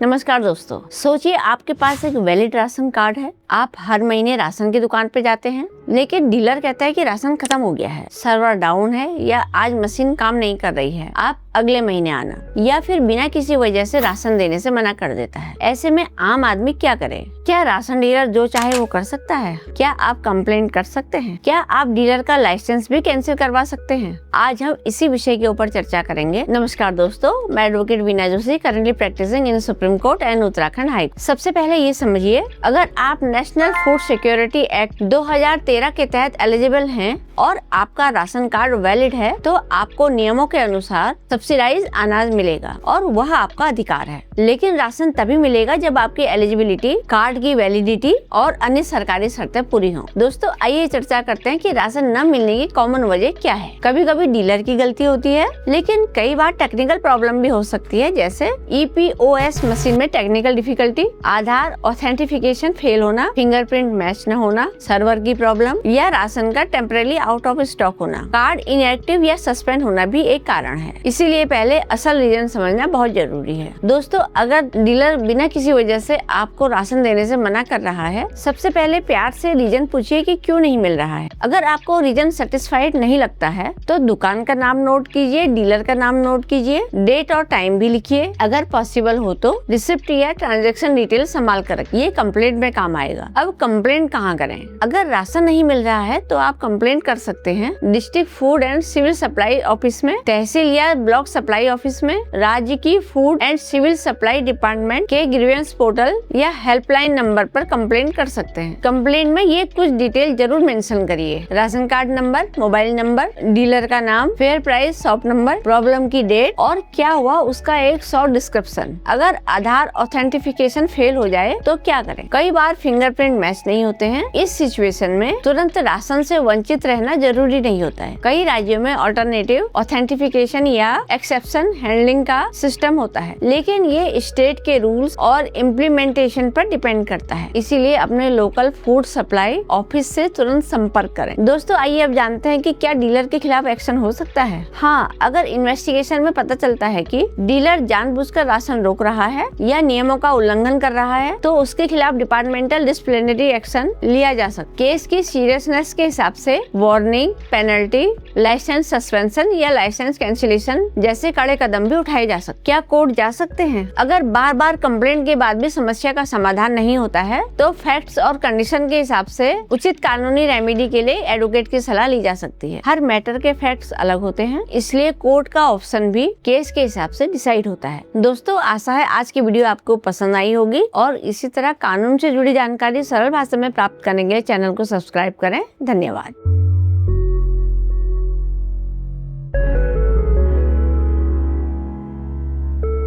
नमस्कार दोस्तों, सोचिए आपके पास एक वैलिड राशन कार्ड है। आप हर महीने राशन की दुकान पे जाते हैं, लेकिन डीलर कहता है कि राशन खत्म हो गया है, सर्वर डाउन है या आज मशीन काम नहीं कर रही है, आप अगले महीने आना, या फिर बिना किसी वजह से राशन देने से मना कर देता है। ऐसे में आम आदमी क्या करे? क्या राशन डीलर जो चाहे वो कर सकता है? क्या आप कंप्लेंट कर सकते हैं? क्या आप डीलर का लाइसेंस भी कैंसिल करवा सकते हैं? आज हम इसी विषय के ऊपर चर्चा करेंगे। नमस्कार दोस्तों, मैं advocate Veena Joshi, currently practising in Supreme Court and Uttarakhand High Court. सबसे पहले ये समझिए, अगर आप नेशनल फूड सिक्योरिटी एक्ट 2013 के तहत एलिजिबल हैं और आपका राशन कार्ड वैलिड है, तो आपको नियमों के अनुसार सब्सिडाइज अनाज मिलेगा और वह आपका अधिकार है। लेकिन राशन तभी मिलेगा जब आपकी एलिजिबिलिटी, कार्ड की वैलिडिटी और अन्य सरकारी शर्तें पूरी हों। दोस्तों, आइए चर्चा करते हैं कि राशन न मिलने की कॉमन वजह क्या है। कभी कभी डीलर की गलती होती है, लेकिन कई बार टेक्निकल प्रॉब्लम भी हो सकती है, जैसे EPOS मशीन में टेक्निकल डिफिकल्टी, आधार ऑथेंटिफिकेशन फेल होना, फिंगरप्रिंट मैच न होना, सर्वर की प्रॉब्लम या राशन का टेम्परेरी आउट ऑफ स्टॉक होना, कार्ड इनएक्टिव या सस्पेंड होना भी एक कारण है। इसीलिए पहले असल रीजन समझना बहुत जरूरी है। दोस्तों, अगर डीलर बिना किसी वजह से आपको राशन देने से मना कर रहा है, सबसे पहले प्यार से रीजन पूछिए कि क्यों नहीं मिल रहा है। अगर आपको रीजन सेटिस्फाइड नहीं लगता है तो दुकान का नाम नोट कीजिए, डीलर का नाम नोट कीजिए, डेट और टाइम भी लिखिए। अगर पॉसिबल हो तो रिसिप्ट या ट्रांजैक्शन डिटेल संभाल कर रखिए, ये कंप्लेंट में काम आएगा। अब कंप्लेंट कहाँ करें? अगर राशन नहीं मिल रहा है तो आप कंप्लेंट कर सकते हैं district food and civil supply office में, तहसील या ब्लॉक सप्लाई ऑफिस में, राज्य की food and civil supply department के ग्रीवेंस पोर्टल या हेल्पलाइन नंबर पर कंप्लेंट कर सकते हैं। कंप्लेंट में ये कुछ डिटेल जरूर मेंशन करिए: ration card number, mobile number, dealer का नाम, fair price, shop number, problem की डेट और क्या हुआ उसका एक शॉर्ट डिस्क्रिप्शन। अगर आधार ऑथेंटिफिकेशन फेल हो जाए तो क्या करें? कई बार फिंगरप्रिंट मैच नहीं होते हैं। इस सिचुएशन में तुरंत राशन से वंचित रहना जरूरी नहीं होता है। कई राज्यों में ऑल्टरनेटिव ऑथेंटिफिकेशन या एक्सेप्शन हैंडलिंग का सिस्टम होता है, लेकिन ये स्टेट के रूल्स और इम्प्लीमेंटेशन पर डिपेंड करता है। इसीलिए अपने लोकल फूड सप्लाई ऑफिस से तुरंत संपर्क करें। दोस्तों, आइए अब जानते हैं कि क्या डीलर के खिलाफ एक्शन हो सकता है। हाँ, अगर इन्वेस्टिगेशन में पता चलता है कि डीलर जानबूझकर राशन रोक रहा है या नियमों का उल्लंघन कर रहा है, तो उसके खिलाफ डिपार्टमेंटल डिसिप्लिनरी एक्शन लिया जा सकता है। केस की सीरियसनेस के हिसाब से वार्निंग, पेनल्टी, लाइसेंस सस्पेंशन या लाइसेंस कैंसिलेशन जैसे कड़े कदम भी उठाए जा सकते। क्या कोर्ट जा सकते हैं? अगर बार बार कंप्लेंट के बाद भी समस्या का समाधान नहीं होता है, तो फैक्ट्स और कंडीशन के हिसाब से उचित कानूनी रेमेडी के लिए एडवोकेट की सलाह ली जा सकती है। हर मैटर के फैक्ट्स अलग होते हैं, इसलिए कोर्ट का ऑप्शन भी केस के हिसाब से डिसाइड होता है। दोस्तों, आशा है आज की वीडियो आपको पसंद आई होगी और इसी तरह कानून से जुड़ी जानकारी सरल भाषा में प्राप्त करने के लिए चैनल को सब्सक्राइब करें। धन्यवाद।